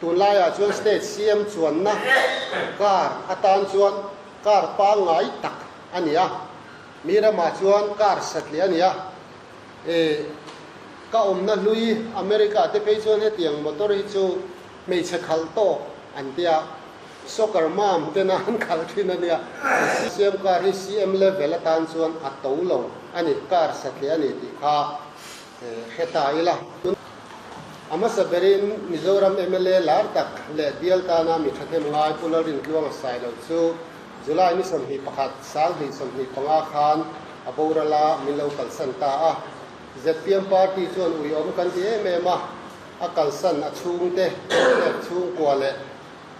ตุนไล่ชวนสเตทเซียมชวนนะการอาตานชวนการปางไงตักอันนี้มีระมาชวนการสัตว์เลี้ยงเนี่ยก็นั่นลุยอเมริกาที่ไปชวนให้เตียงมอเตอร์ฮิจูไม่ใช่ขัลโตอันเดียสกอร์มามเตนันขัลที่นั่นเนี่ยเซียมการที่ซีเอ็มเลเวลตานชวนอัตโตลงอันนี้การสัตว์เลี้ยงนี่ที่ข้าเหตุอะไรล่ะอามาสเบรินมิโซรัมเอ็มเลลาร์ตักเลเดียลตานามิขัดเทมง่ายพูลารินกลวงสายเราชูจุลัยนี่สมหิปขัดสางหิสมหิปังอาคารอบูรลามิลาวกัลสันตาเจ็ดเพียงปาร์ตี้ชวนอุยอมกันที่เมมาอากัลสันอชุงเตชุงกว่าเลย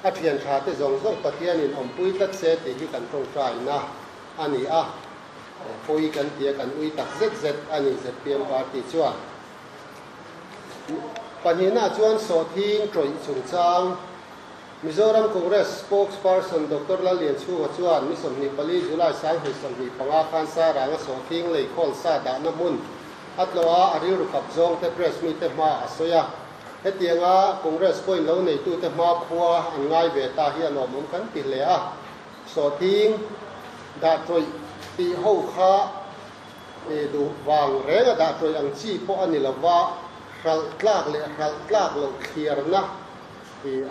อาเทียนชาเตจงจงปะเทียนินอมปุยตัดเศษที่กันตรงใจนะอันนี้ปุยกันเทียกันอุยตัดเจ็ดอันนี้เจ็ดเพียงปาร์ตี้ชวนปัญหาหน้าชวนโสทิ้งตรอยสุนจางมิโซรัมคอนเกรสสปอคส์เพอร์สันดร.ลาเลียนชูวัชวนมิสมนิปลีจุลายสังหิสมนิปังอาคารสารางโสทิ้งเลยคอลซาดานามุนอัตโลอาอาริรุขับจงเทเพรสมีเทมาอัศยาเฮตียงาคอนเกรสป่วยเหล่าในตู้เทมาครัวอันง่ายเวตาเฮียนอมุนกันติเลอะโสทิ้งดาตรอยตีหูข้าดูวางเรงดาตรอยอังชีพอันนี้ละว่ารัลกลากเลยรัลกลากเราเคลียร์นะ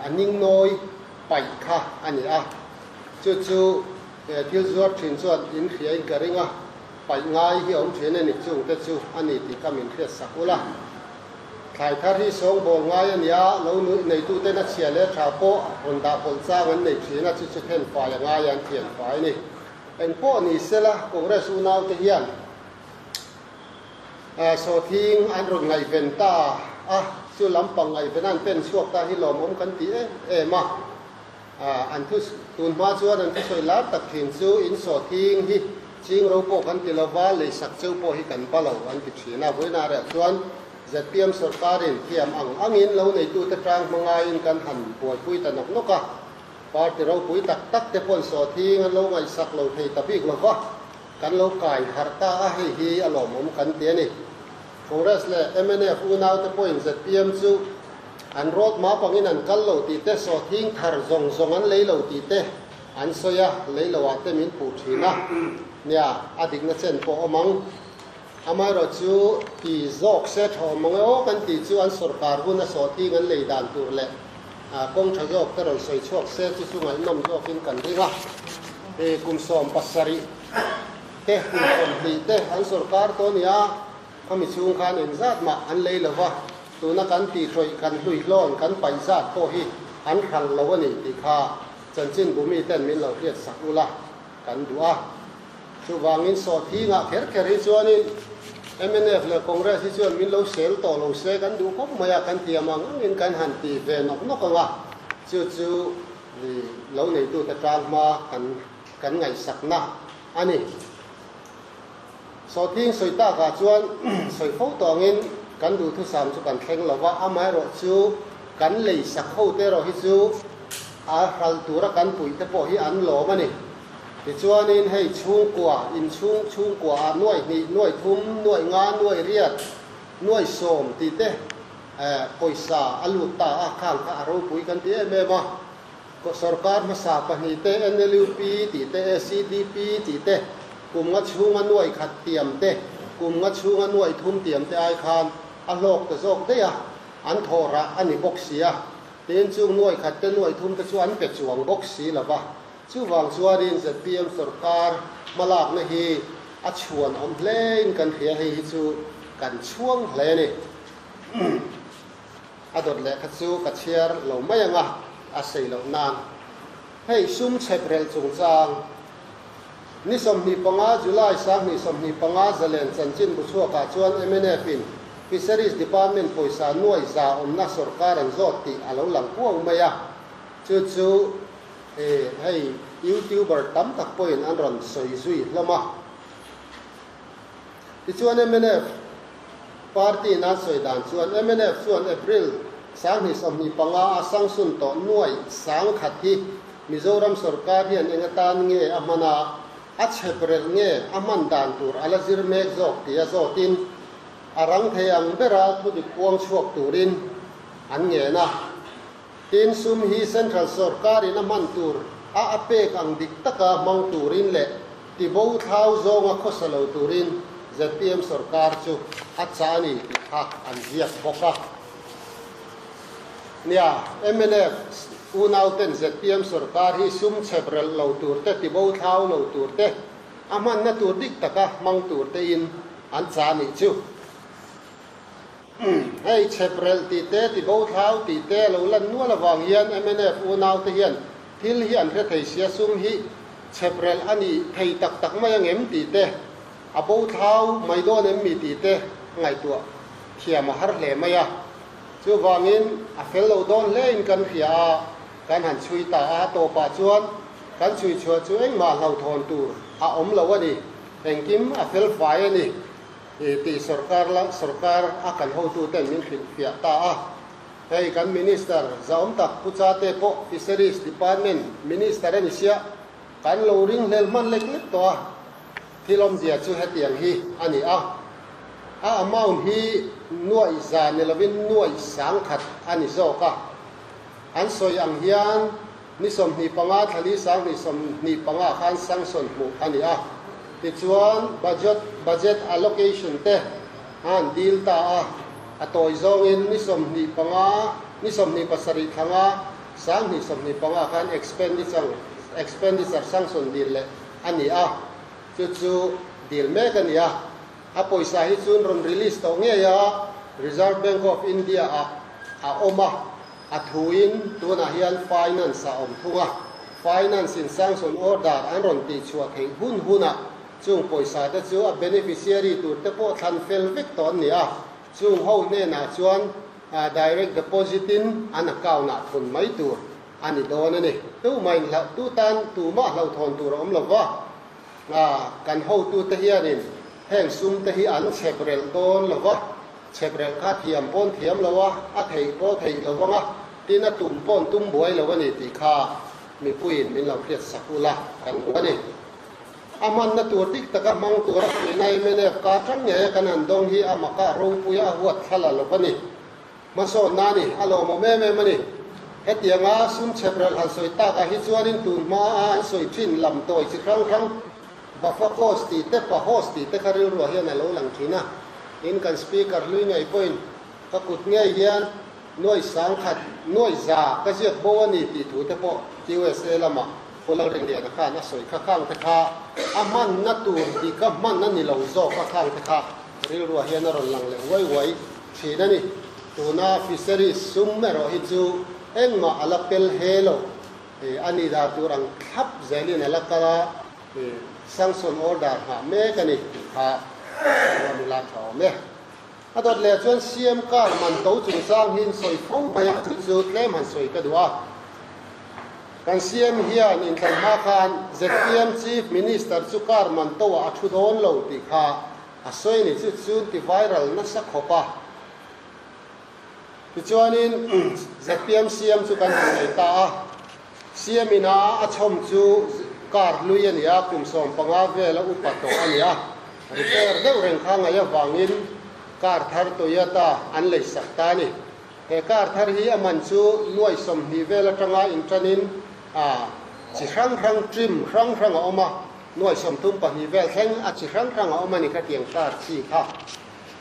อันนิ่งน้อยไปค่ะอันนี้จู่ๆที่จวดถึงจวดอินเขียนกระริงไปง่ายที่ผมเห็นนี่จู่แต่จู่อันนี้ที่กำมินเทียสักอุละใครท่าที่สองบอกง่ายอันนี้เราในตู้เต้นเชียร์เล่ชาโป้คนดาคนสร้างอันในที่นั่นจู่ๆเห็นไฟอย่างง่ายอันเทียนไฟนี่เป็นพวกนี้เสละคงได้สู้นาวเทียนโซทิ้งอันรุ่นไงเป็นตาจู่ลำปังไงเป็นนั่นเป็นช่วงตาที่หลอมกันตีมาอันทุสตุนมาชัวนันทุสวยลาตักถิ่นจู่อินโซทิ้งที่จริงเราปกันตีละว่าเลยสักจู่ปอให้กันปะเราอันติดชีน่าไว้น่าเรื่องส่วนจะเตรียมสุดการินเตรียมอังอินเราในตู้ตะกร้างมังไงอินกันหันป่วยปุยตะนกนกปาที่เราปุยตักแต่ปนโซทิ้งเราไงสักเราให้ตะบิกเราก็กันเราไก่หัตตาให้ฮีอารมณ์กันเตี้ยนี่คงเรสเลยMNFอุณาวแต่พออินจะเตรียมจู่อันรถมาปังอินันกันเราตีเตโซทิ้งทาร์จงอันเลยเราตีเตอันโซยาเลยเราว่าเตมินปูชีนะเนี่ยอดีตนักเรียนพอมังอามาเราจู่ตีจอกเซตหอมังเอากันตีจู่อันสุรการหุ่นโซทิ้งอันเลยดันตัวเลยกงชจอกแต่เราใส่ชวกเซตจู่ไงน้ำจอกกินกันดีละกุมสอมปัสสริเตกุมสอมตีเตอันสุรการตัวเนี้ยเขามีช่วงการเอ็นซัดมาอันเลยละว่าตัวนักการตีช่วยกันลุยล้อนกันไปซัดโตฮีอันขันเราวันนี้ตีข้าจนสิ้นบุมีเต้นมินเราเรียกสักอุละกันดูช่วงวางอินโซทีงะเขริชวนี่MNF เลยคงเรียกที่ชวนมินเราเซลต่อเราเซกันดูก็ไม่อยากกันเตียมังมินกันหันตีเวนนกว่าจู่ๆเราในตัวตะการมากันไงสักนะอันนี้โซทิ้งสวยตากาจวนสวยเขาต่อเงินกันดูทุกสามจุกันแข่งเราว่าอามาเราจู่กันเลยสักเขาเตเราฮิจู่เราตัวรักกันปุ๋ยแต่พอฮิอันหล่อมานี่ที่จวนนี่ให้ชุ่งกว่าอินชุ่งกว่าหน่วยนี่หน่วยทุ่มหน่วยงานหน่วยเรียดหน่วยโสมตีเตปอยสาอลูตาข้างข้าเราปุ๋ยกันตีเมมาก็สรการมาสาปนิเตNLUPตีเตCDPตีเตกุมงัดชูงันหน่วยขัดเตรียมเตกุมงัดชูงันหน่วยทุ่มเตรียมเตไอคานอโลกตะโจกเตะอันโทระอันนี้บกเสียเตียนชูหน่วยขัดเตหน่วยทุ่มตะชวนเป็ดจวงบกสีละวะชูวางชัวดินจะเตรียมสรการมาลากนะฮีอัดชวนอมเพลนกันเขียให้ชูกันช่วงเพลนี่อดดเละขัดชูกัดเชียร์เหล่าไม่ยังอาศัยเหล่านานให้ซุ่มเชฟเรลจงจางนิสมนิปังอาจุลายสังนิสมนิปังอาเจเลนจันจินบุชัวกาจวนMNF Fisheries Department ปอยสาหน่วยจ่าอมนักสรการันจอดติอาลหลังพวงไม่ยะจู่ๆให้ยูทูบเบอร์ตั้มตักปอยอันรันสวยสุยละมาที่ชวนMNF ปาร์ตี้นัดสวยด่านชวนMNF ชวนApril สังนิสมนิปังอาสังสุนต่อหน่วยสังขัดที่มิโซรัมสรการเฮียนเองตานเงอมานาอัจฉริเงอมันดานตูร์อาลาซิร์เมกโจกที่โจตินอารังเทียงเบราทุดิกวงชวกตูรินอันเงนะ tin sum hi central sarkar in man tur a ape kang dik taka mang turin le ti bo thau zonga khosalo turin ZPM sarkar chu achani hak an hiak boka nia MNF unauten ZPM sarkar hi sum chebrel lo tur te ti bo thau lo tur te aman na tur dik taka mang tur te in an chani chu hay chebrel ti te ti bo thau ti te lo lan nu la wang hian MNF unau te hian thil hian re thei sia sum hi chebrel ani thei tak tak mai angem ti te a bo thau mai do nem mi ti te ngai tua thiam har hle maya chu wangin a fel lo don le in kan khia kan han chui ta a to pa chuan kan chui chua chu eng ma hlau thon tur a om lo ani engkim a fel fai ani ti sarkar akan ho tu ten min khia ta a hei kan minister zaom tak pucha te po fisheries department minister ani sia kan lo ring lel man lek lek to thilom dia chu hetiang hi ani a amount hi nuai za nelovin nuai sang khat ani zo ka an soi ang hian ni som ni panga thali sang ni som ni panga khan sang son mu ani a ti chuan budget allocation te han deal ta a toy zong in ni som ni pasari thanga sang ni som ni panga khan expenditure sang son deal le ani a chu deal me kan ya a poisa hi chun ron release to nge ya Reserve Bank of India a oma a thuin tuna hian finance a om thunga finance in sanction order an ron ti chua thei huna chung poisa te chu a beneficiary tur te po than fel vek ton ni a chung ho ne na chuan direct deposit in an account na thun mai tur ani don ani tu mai la tu tan tu ma hlau thon tur om lawa kan ho tu te hianin heng sum te hi an chebrel don lawa chebrel kha thiam pon thiam lawa a thei po thei lawa tina tum pon tum buai lawa ni ti kha mi puin min lau khiat sakula kan wani aman na tur dik taka mang tur nai mene ka thang nge kan an dong hi amaka ro puya huat thala lopani maso nani alo mo me mani hetianga sum chebrel hal soi ta ka hi chuanin tu ma an soi thin lam toi chi khang ba fa hosti te pa hosti te kharil ro hian alo lang thina in kan speaker lui ngai point ka kut nge hian noi sang khat noi za ka jiat bo ani ti thu te po USA lama polar india ka na soi kha khang te kha aman na tur di ka man na ni lo zo ka khang te kha ril ro hian ron lang le wai thina ni tuna fisheries sum me ro hi chu engma alapel helo ani da turang thap zelin alakala sanction order ha me kani ha la thaw me adot le chuan CM kar man to chung sang hin soi phong pa ya chu tlem han soi ka duwa kan CM hian in kan ma khan ZPM chief minister chu kar man to a thu don lo ti kha a soi ni chu ti viral na sa khopa ti chuanin ZPM CM chu kan nei ta CM ina a chom chu kar luyen ya kum som panga vela upato ania repair deuh reng khanga ya wangin kar thar to yata an lei sakta ni he kar thar hi aman chu nuai som hi vela tanga intranin chi rang trim rang oma nuai som tum pa hi vel theng a chi rang oma ni ka tiang kar chi kha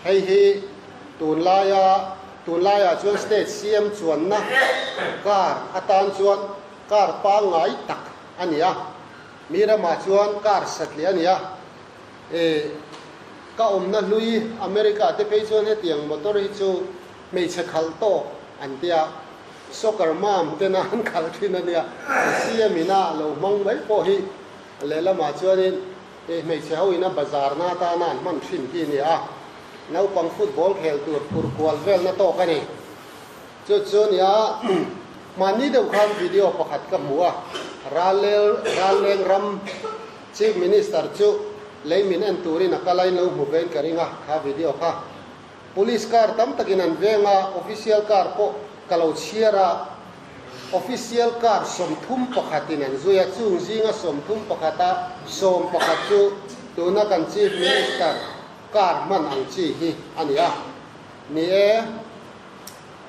hei hi tun laya chuan state CM chuan na kar atan chuan kar pa ngai tak ania mira ma chuan kar satli ania ka omna lui America te pe chuan he tiang motor hi chu mei che khal to an tia soccer mom te na an khal thin ania CM ina lo mong mai po hi lela ma chuan in mei che ho ina bazar na ta nan man thin hi ni a nau pang football khel tur pur kwal vel na to kani chu nia mani deuh khan video pakhat ka muwa raleng ram chief minister chu leimin an turin akalai lo muven karinga kha video kha police car tam takin an venga official car po kalau chiara official car som thum pakhatin an zuya chung zinga som thum pakhata som pakhat chu tuna kan chief minister car man ang chi hi ania ni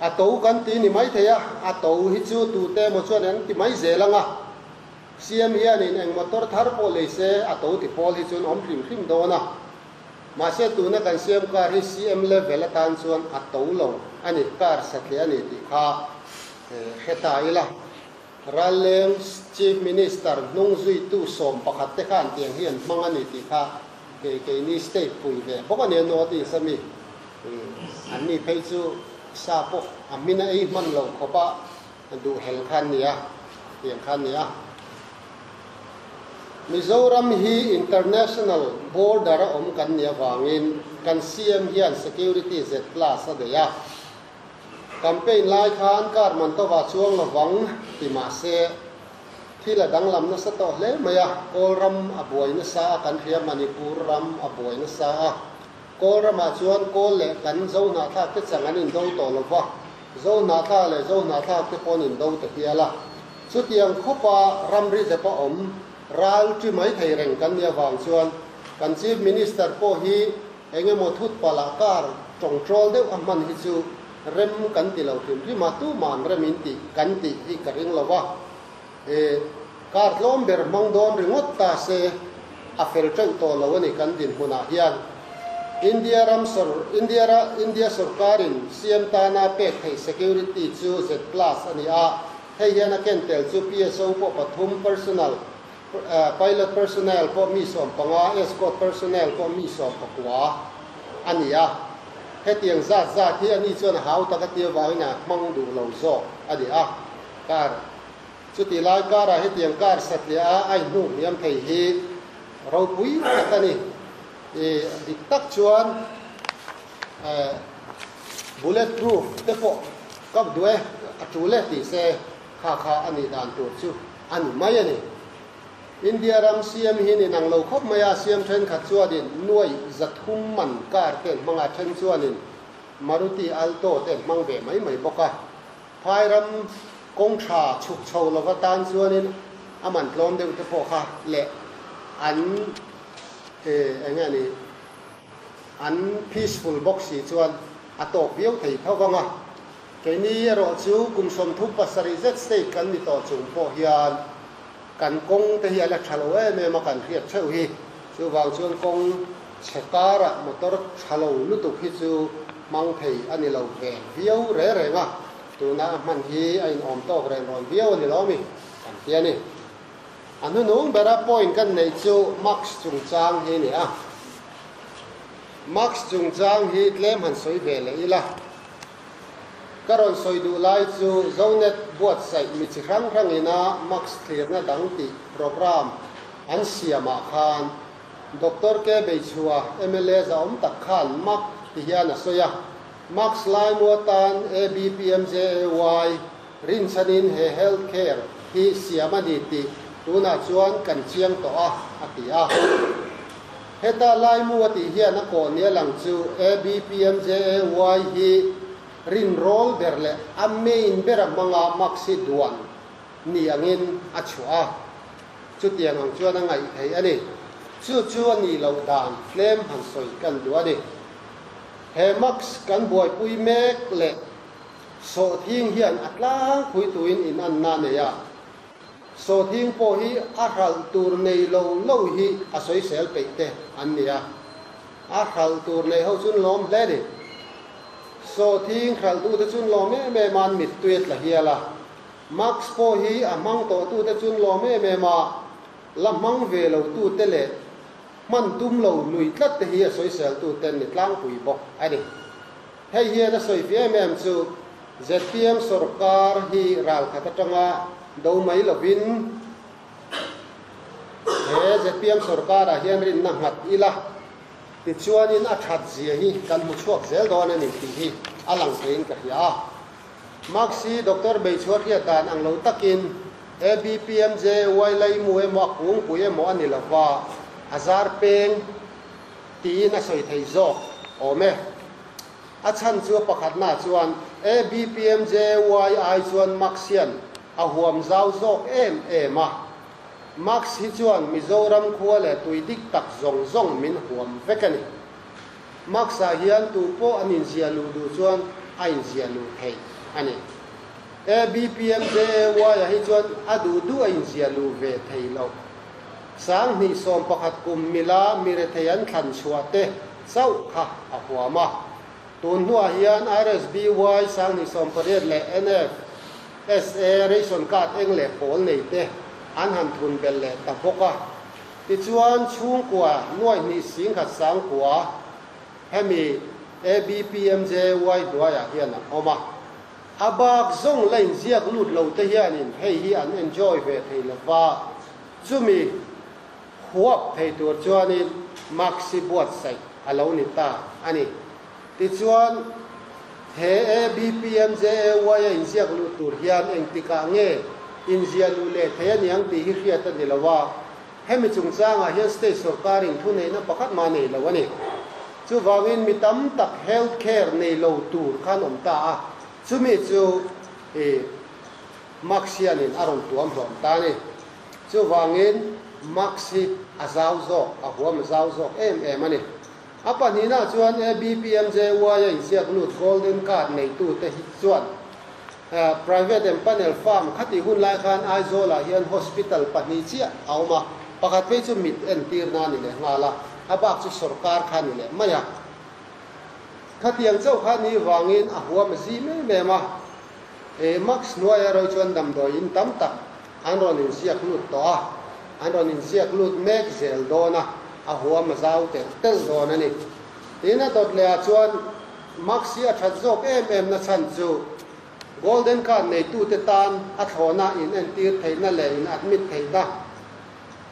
à tàu kan ti ni mai thea à tàu hi chu tu te mo chuan an ti mai zelanga CM hian in eng motor thar po le se a tàu ti pol hi chun om hrim do na ma se tu na kan CM car hi CM level atan chuan a tàu lo ani car sathle ani ti kha heta ila ralem chief minister nung zui tu som pakhat te khan tiang hian mangani ti kha ke ni state pui ve boka ne no ti sami an ni phei chu sa po amina ei man lo khopa du hel khan nia tiang khan nia Mizoram hi international border om kan nia wangin kan CM hian security z plus adeya campaign lai khan kar man to wa chuang lawang ti ma se thila danglam na sa to le maya kolram aboi na sa kan ria manipur ram aboi na sa kolram a chuan kol le kan zo na tha te changan in do to lova zo na tha le zo na tha te pon in do te hiala chu tiang khopa ramri de pa om ral chi mai thei reng kan nia wang chuan kan chief minister po hi engemaw thut pala kar control deuh a man hi chu rem kan ti lo thim ma tu man rem in ti kan ti hi karing lawa kar lom ber mang don ringot ta se a fel chau to lo ni kan din huna hian India sarkarin CM ta na pe thei security chu z plus ani a hei hian a ken tel chu PSO po pathum personal pilot personnel po mi som panga escort personnel po mi som pakwa ani a hetiang za thi ani chuan hau taka tia wangina mang du lo zo adi a kar chuti lai kara hetiang kar satlia ai nu niam thei hi ro pui takani dik tak chuan bullet proof te po kap duwe atule ti se kha ani dan tur chu ani mai ani India ram CM hi ni nang lo khop maya CM then khat chuadin nuai zathum man kar te manga then chuanin Maruti Alto te mang ve mai boka phai ram kong tha chuk chho lo ka tan chuanin aman tlom deu te po kha le an engani an peaceful box hi chuan atok biau thei thawanga keini ro chu kum som thup pasari z state kan ni to chung po hian kan kong te hi ala thalo me ma kan riat theu hi chu wang chuan kong chekara motor thalo lu tu hi chu mang thei ani lo ve viau re nga tuna man hi ain om to re ron viau ni lo mi kan tia ni anu nung bera point kan nei chu max chung chang hi ni a max chung chang hi tlem han soi ve le ila karon soi du lai chu zonet buat sai mi chi rang ina max clear na dang ti program an siama khan doctor ke be chua MLA za om tak khan mak ti hian a soya max lai muatan ABPMJY rin sanin he healthcare hi siama ni ti tuna chuan kan chiang to a ati a heta lai muati hian a ko nia lang chu ABPMJY hi rin roll berle amein bera manga maxi duan ni angin achua chu tiang ang chuan ngai thei ani chu ani lo dan flame han soi kan duani he max kan boy pui mek le so thing hian atlang pui tuin in an na ne ya so thing po hi a hal tur nei lo hi a soi sel pe te an nia a hal tur nei ho chun lom le ni so thing khal tu te chun lo me man mit tuet la hiala max po hi amang to tu te chun lo me ma lamang ve lo tu te le man tum lo lui tlat te hi soi sel tu ten ni tlang pui bok ani hei hi na soi vm chu ZPM sarkar hi ral khata tanga do mai lovin he ZPM sarkar a hian rin na ngat ila ti chuanin a that zia hi kan mu chuak zel don ani ti hi alang tein ka hia maxi doctor be chuak hi dan ang lo takin ABPMJ wailai mu e ma kung pu e mo ani lawa azar peng ti na soi thei zo ome a chan chu pakhat na chuan ABPMJ YI chuan maxian a huam zau zo ma max hi chuan Mizoram khua le tuidik tak zong min huam vekani max a hian tu po anin zia lu du chuan ai zia lu thei ani ABPMJY hi chuan adu du ai zia lu ve thei lo sang ni som pakhat kum mila mire theian thlan chuate sau kha a huama tun hua hian RSBY sang ni som pariat le NFSA ration card eng le pol nei te an han thun bel le ta poka ti chuan chung kwa noi ni sing khat sang kwa hemi ABPMJY duaya hian a oma abak zong lain ziak lut lo te hianin hei hi an enjoy ve thei lova chumi huap thei tur chuanin maxi buat sai alo ni ta ani ti chuan he ABPMJY in ziak lut tur hian eng tika nge in zia lu le thei niang ti hi hriat ani lova hemi chung changa hian state sarkarin thu nei na pakhat ma nei lo ani chu wangin mi tam tak healthcare nei lo tur khan om ta a chumi chu maxianin aron tuam hlom ta ni chu wangin maxi azau zo a huam zau zo em ani apa ni na chuan ABPMJY in siak lut golden card nei tu te hi chuan private and panel farm khati hun lai khan aizola hian hospital pani chia auma pakhat pe chu mit en tir na ni le ngala abak chu sarkar khan ni le maya khatiang chau khan ni wangin a huam zi me ma max noya roi chuan dam do in tam tak anron in siak lut to anron in siak lut mek zel dona a huam zau tel dona ni tina dot le a chuan maxi a that zok em na chan chu golden card nei tu te tan a thona in en tir theina le in admit theina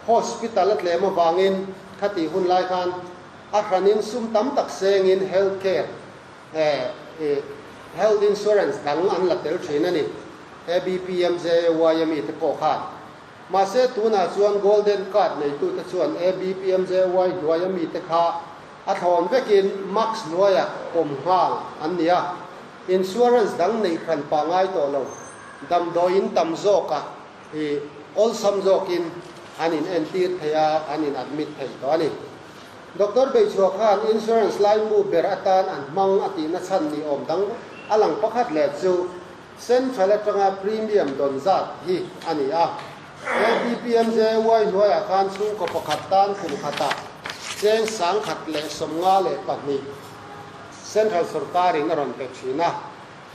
hospital at le ma wangin khati hun lai khan a khanin sum tam tak seng in healthcare health insurance dang an la tel thina ni ABPMJY mi te po khan ma se tuna chuan golden card nei tu te chuan ABPMJY duaya mi te kha a thon vekin max noya kom hal an nia insurance dang nei khan pa ngai to lo dam do in tam zoka all sam zokin anin entir thaya anin admit thai to ani Dr. Beichua Khan insurance line mu beratan an mang ati na chan ni om dang alang pakhat le chu central atanga premium don zat hi ani a ABPMJY noya khan chung ko pakhat tan kum khata cheng sang khat le somnga le pahni central sarkar in aron pe china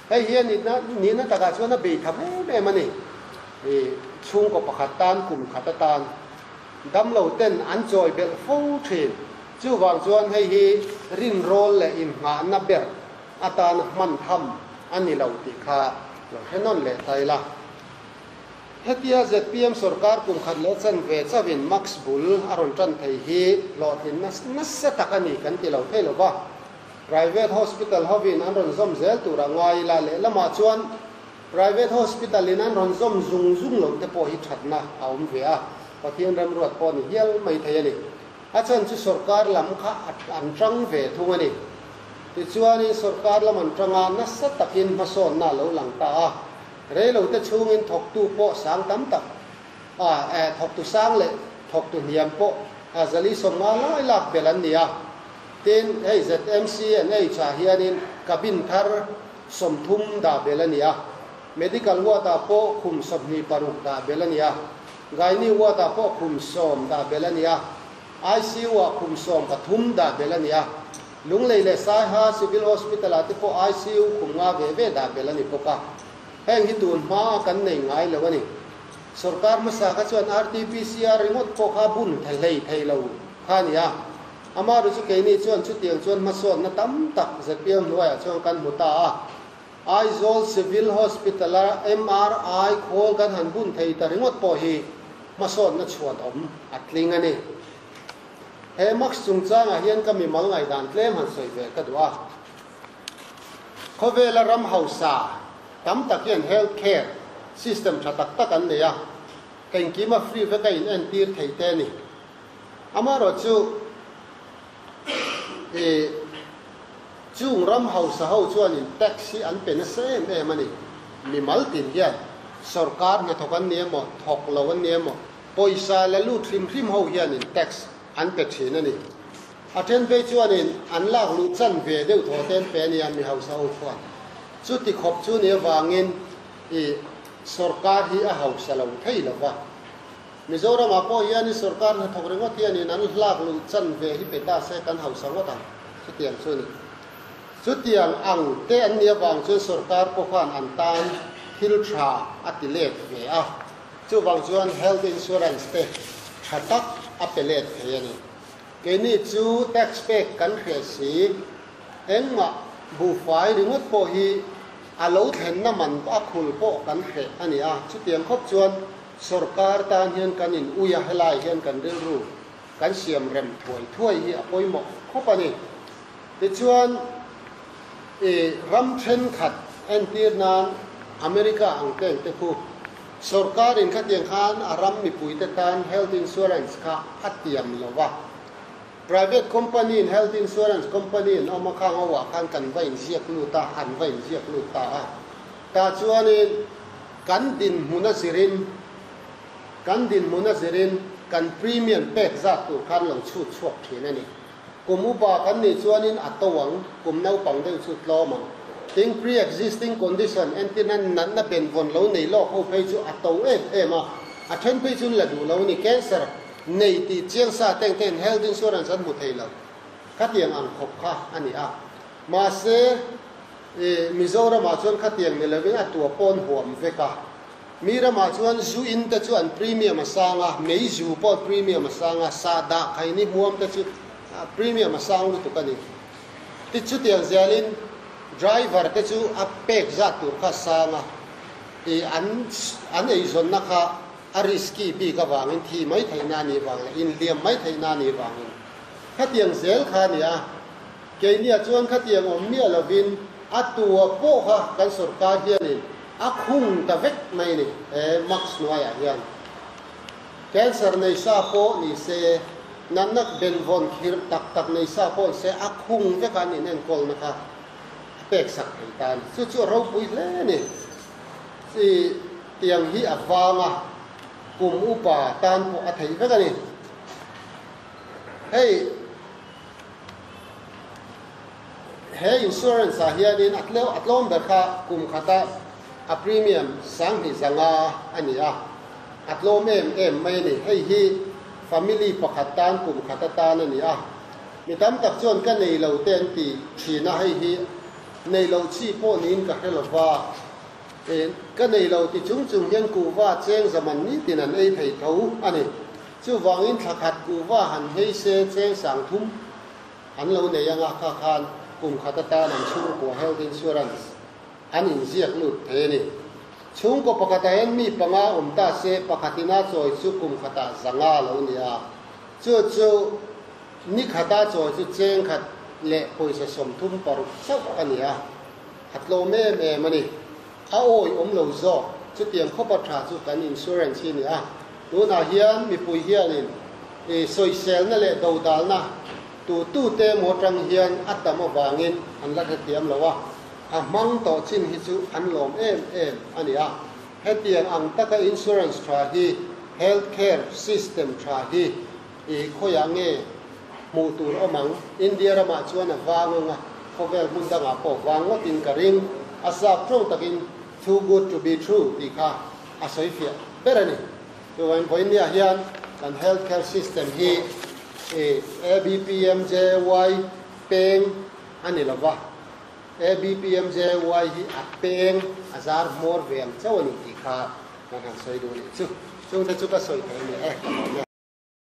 hei hian ni na taka chuan a be thamu me mani chung ko pakhat tan kum khata tan dam lo ten an joy bel fo thin chu wang chuan hei hi rin rol le in nga na ber atan man tham ani lo ti kha lo henon le taila hetia ZPM sarkar kum khat le chan ve chawin max bul aron tan thei hi lo tin na sa takani kan ti lo thei lo ba private hospital hovin an ron zom zel tura ngai la le lama chuan private hospital in an ron zom zung lo te po hi thatna aum ve a pathian ram ruat po ni hial mai thei ani a chan chu sarkar lam kha an tang ve thung ani ti chuan in sarkar lam an tanga na sa takin ma son na lo lang ta a re lo te chung in thok tu po sang tam tak thok tu sang le thok tu niam po a zali som ma lai lak belan nia tin hei ZMC and cha hianin kabin thar som thum da belania medical wata po khum sabni paruk da belania gaini wata po khum som da belania ICU wa khum som pathum da belania lunglei le sai ha civil hospital ate po ICU khumnga ve da belani poka heng hitun ma kan nei ngai lawani sarkar ma sa ka chuan RT-PCR remote po kha bun thei lo khania ama ru chu ke ni chuan chu tiang chuan ma son na tam tak ZPM noya chuan kan muta Aizawl civil hospital MRI khol kan han bun thei ta ringot po hi ma son na chuan om atling ani he max chung changa hian kami mal ngai dan tlem han soi ve ka dua khowela ram hausa tam tak hian healthcare system thatak tak an neya ken ki ma free ve ka in en tir thei te ni ama ro chu chung ram hausa ho chuan in taxi an pen sem mani mi mal tin hian sarkar na thokan niemo thok lo an niemo poisa la lut hrim ho hian in tax an pe thin ani athen ve chuan in an lak lu chan ve deuh tho ten pe ni an mi hausa ho chuan chu ti khop chu ne wangin I sarkar hi a hau salong thei lawa Mizoram a po hian sarkar na thokrengot hian in an hlak lu chan ve hi peta se kan hau sangota chu tiang chu ni chu tiang ang te an nia wang chu sarkar po khan an tan thil tha atilet ve a chu wang chuan health insurance te thatak apelet ve ni ke ni chu tax pay kan khe si engma bu fai ringot po hi alo then na man pa khul po kan khe ani a chu tiang khop chuan sarkar tan hian kan in uya helai hian kan ril ru kan siam rem thuai hi apoi mo khopani ti chuan ram then khat entir nan America ang teng te khu sarkar in khatiang khan aram mi pui te tan health insurance kha atiam lowa private company in health insurance company in omakang awa kan vain ziak lu ta an vain ziak lu ta ta chuan in kan din muna sirin kan premium pek za tu kan lo chu chuak thin ani kumu ba kan ni chuan in atawang kum nau pang deu chu tloma ting pre existing condition entinan nan na ben von lo nei lo ho phei chu ataw ma a then phei chu la du lo ni cancer nei ti chiang sa teng health insurance an mu thei lo khatiang ang khop kha ani a ma se Mizoram a chuan khatiang ni lewin a tua pon huam veka mira ma chuan zu in ta chuan premium asanga mei zu po premium asanga sa da khaini huam ta chu premium asang lu tu kani ti chu tiang zialin driver te chu a pek za tur kha sanga an ei zon na kha a risky bi ka wangin thi mai theina ni wang in liam mai theina ni wangin khatiang zel kha ni a ke ni a chuan khatiang om mi alovin atua po kha kan sarkar hianin a khung ta vek mai ni max noya hian cancer nei sa po ni se nanak ben von khir tak nei sa po se a khung vek an in en kol na kha pek sak tan chu ro pui le ni si tiang hi awanga kum upa tan po a thei vek ani hey insurance a hianin atlom ber kha kum khata a premium sang hi zanga ani a atlom em mai ni hei hi family pakhatan kum khata tan ani a mitam tak chon ka nei lo ten ti thina hei hi nei lo chi po nin ka helova ka nei lo ti chung hian ku wa cheng zaman ni tin an ei thei tho ani chu wangin thakhat ku wa han hei se cheng sang thum an lo nei anga kha khan kum khata tan an chung ko health insurance an in ziak lut the ni chung ko pakata en mi panga ta se pakhatina choi chu kum khata zanga lo ni a chu ni khata choi chu cheng khat le poisa som thum par chau ania hatlo me mani a oi lo zo chu tiang khopa tha chu kan insurance ni a tu na hian mi pui hian in soi sel na le do dal na tu te mo tang hian atama wangin an la tiam lawa a mang to chin hi chu an lom em ania hetiang ang taka insurance tha hi healthcare system tha hi khoyange mu tur omang India rama chuan awanga khovel bunda nga po wango tin karing asa trong takin too good to be true ti kha asoi fia berani to wan poinia hian kan healthcare system hi ABPMJY peng ani lawa ABPMJY hi a peng azar more vem chawani ti kha kan soi du ni chu chung ta chu ka soi thei ni